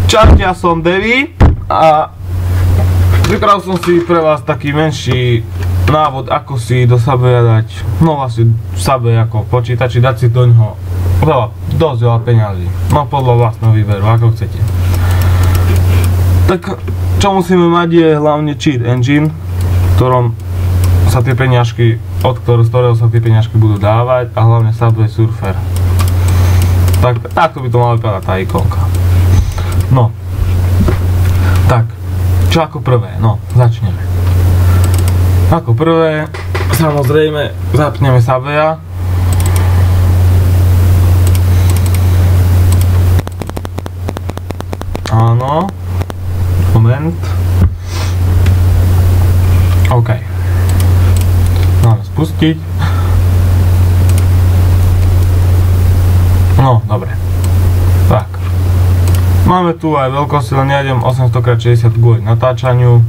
Čaute, ja som Devi a pripravil som si pre vás taký menší návod, ako si do Subwaya dať, no vlastne Subway ako v počítači, dať si do ňoho dosť veľa peňazí, no podľa vlastného výberu, ako chcete. Tak čo musíme mať je hlavne cheat engine, v ktorom sa tie peňažky, z ktorého sa tie peňažky budú dávať, a hlavne Subway Surfer. Takto by to malo vypadať tá ikonka. No, tak, čo ako prvé? No, začneme. Ako prvé, samozrejme, zapneme Subwaya. Áno, moment. OK. Máme spustiť. No, dobre. Tak. Máme tu aj veľkosť, len ja idem 800x60 kvôli natáčaniu.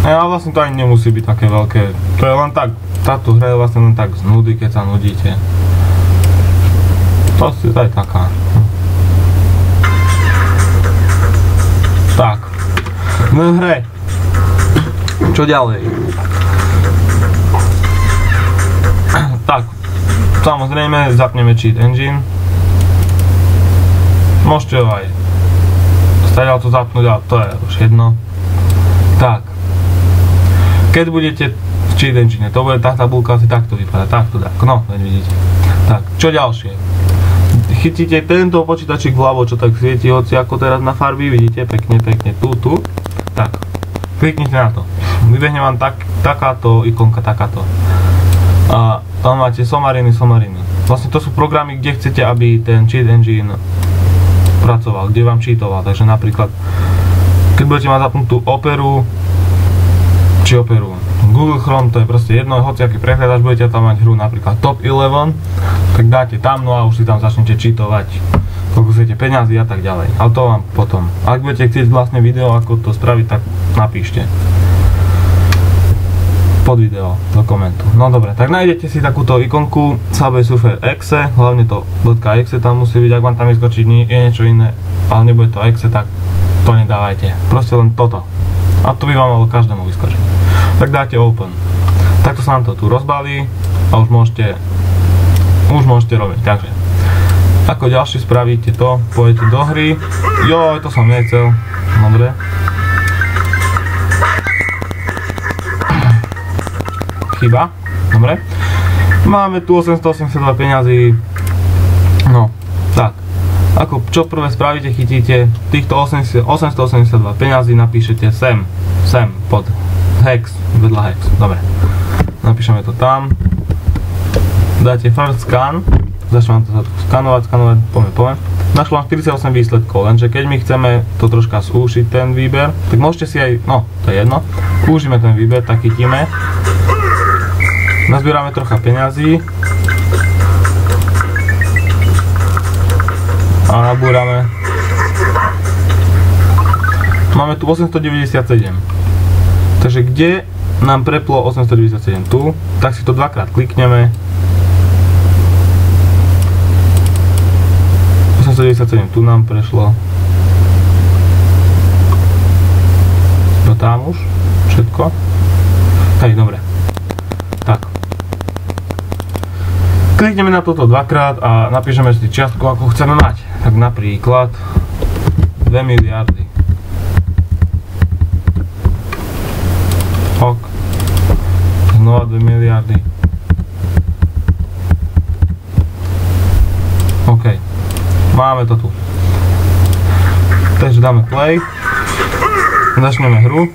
A vlastne to ani nemusí byť také veľké. To je len tak, táto hra je vlastne len tak z nudy, keď sa nudíte. To je aj taká. Tak. No hre. Čo ďalej? Tak. Samozrejme, zapneme cheat engine. Môžete ho aj stadiaľ to zapnúť, ale to je už jedno. Tak. Keď budete v cheat engine, to bude tá tabulka asi takto vypadá, takto, no, veď vidíte. Tak, čo ďalšie? Chytíte tento počítačik vľavo, čo tak svieti, hoci ako teraz na farby, vidíte, pekne, tu. Tak, kliknite na to. Vybehne vám takáto ikonka, takáto. A tam máte somariny. Vlastne to sú programy, kde chcete, aby ten cheat engine pracoval, kde vám cheatoval. Takže napríklad, keď budete mať zapnutú Operu, Google Chrome, to je proste jedno, hociaký prehľadač, budete tam mať hru napríklad Top 11, tak dáte tam, no a už si tam začnete cheatovať, koľko chcete peňazí a tak ďalej. Ale to vám potom. Ak budete chcieť vlastne video, ako to spraviť, tak napíšte pod video do komentu. No dobre, tak nájdete si takúto ikonku Subway Surfer .exe, hlavne to .exe tam musí byť, ak vám tam vyskočí je niečo iné, ale nebude to .exe, tak to nedávajte. Proste len toto. A to by vám malo každému vyskočiť. Tak dáte open. Takto sa nám to tu rozbalí a už môžete robiť. Takže, ako ďalšie spravíte to, pôjdete do hry. Joj, to som nechcel. Dobre. Chyba. Dobre. Máme tu 882 peňazí. No, tak. Ako čo prvé spravíte, chytíte týchto 882 peňazí, napíšete sem pod hex, vedľa hex. Dobre. Napíšeme to tam. Dáte first scan. Začne vám to skanovať, poďme. Našlo vám 48 výsledkov, lenže keď my chceme to troška zúšiť ten výber, tak môžete si aj, no to je jedno, užíme ten výber, tak chytíme. Nazbierame trocha peňazí a nabúrame. Máme tu 897. Takže kde nám preplo 897? Tu, tak si to dvakrát klikneme. 897 tu nám prešlo. To tam už všetko. Hej, dobre. Tak. Klikneme na toto dvakrát a napíšeme si čiastku, ako chceme mať. Tak napríklad 2 miliardy. Ok. Znova 2 miliardy. OK. Máme to tu. Takže dáme play. Začneme hru.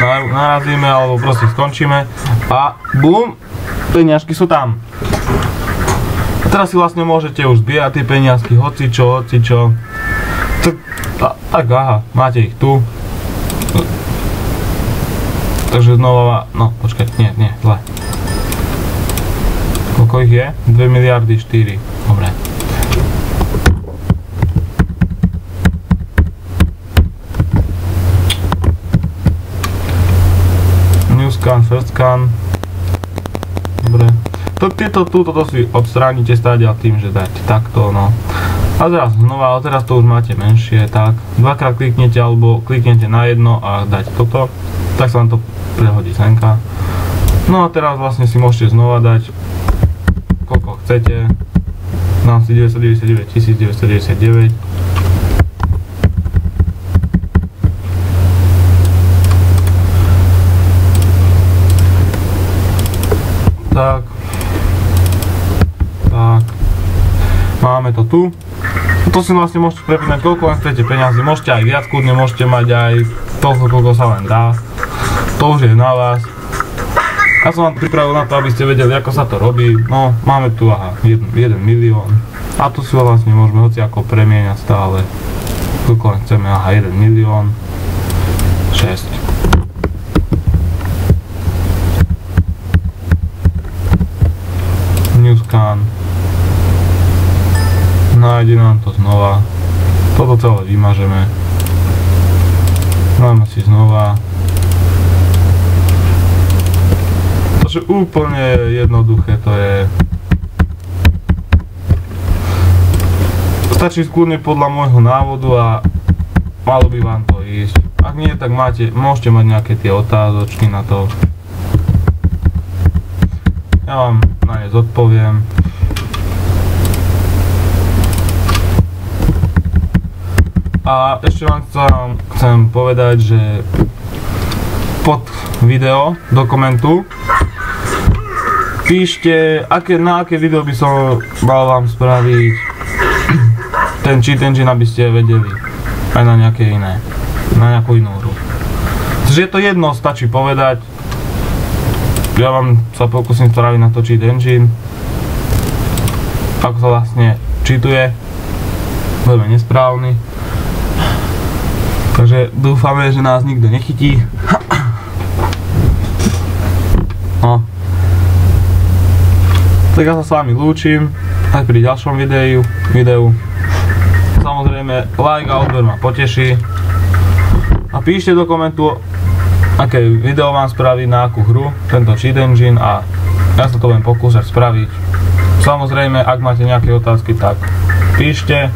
Narazíme alebo proste skončíme a bum, peniažky sú tam. A teraz si vlastne môžete už zbierať tie peniazky, hocičo. Tak aha, máte ich tu. Takže znova, no počkaj, nie, zle. Koľko ich je? 2 miliardy 4, dobre. New scan, first scan. Dobre. Toto si odstránite stáďal tým, že dáte takto, no. A teraz to už máte menšie, tak. Dvakrát kliknete alebo kliknete na jedno a dáte toto, tak sa vám to prehodí senka. No a teraz vlastne si môžete znova dať, koľko chcete. Dám si 999 999. Tak. Máme to tu. To si vlastne môžete prepínať koľko len chcete peniazy. Môžete aj viac kľudne, môžete mať aj toľko, koľko sa len dá. To už je na vás. Ja som vám pripravil na to, aby ste vedeli, ako sa to robí. No, máme tu, 1 milión. A tu si ho vlastne môžeme hociako premieňať stále. Koľko len chceme, 1 milión. 6. New scan. Nájde nám to znova. Toto celé vymažeme. Dáme si znova. To je úplne jednoduché, to je. Stačí skúrne podľa môjho návodu a malo by vám to ísť. Ak nie, tak môžete mať nejaké tie otázočky na to. Ja vám na ne zodpoviem. A ešte vám chcem povedať, že pod video do komentu píšte, na aké video by som mal vám spraviť ten cheat engine, aby ste vedeli aj na nejaké iné, na nejakú inú hru. Takže je to jedno, stačí povedať. Ja vám sa pokúsim spraviť na to cheat engine, ako sa vlastne cheatuje, budeme nesprávny. Takže dúfame, že nás nikto nechytí. No. Tak ja sa s vami lúčim aj pri ďalšom videu. Samozrejme, like a odber ma poteší. A píšte do komentu, aké video vám spraviť, na akú hru, tento cheat engine, a ja sa to budem pokúšať spraviť. Samozrejme, ak máte nejaké otázky, tak píšte.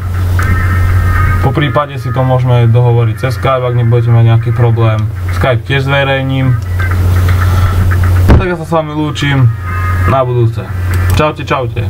Po prípade si to môžeme dohovoriť cez Skype, ak nebudete mať nejaký problém. Skype tiež zverejním. Tak ja sa s vami lúčim na budúce. Čaute, čaute.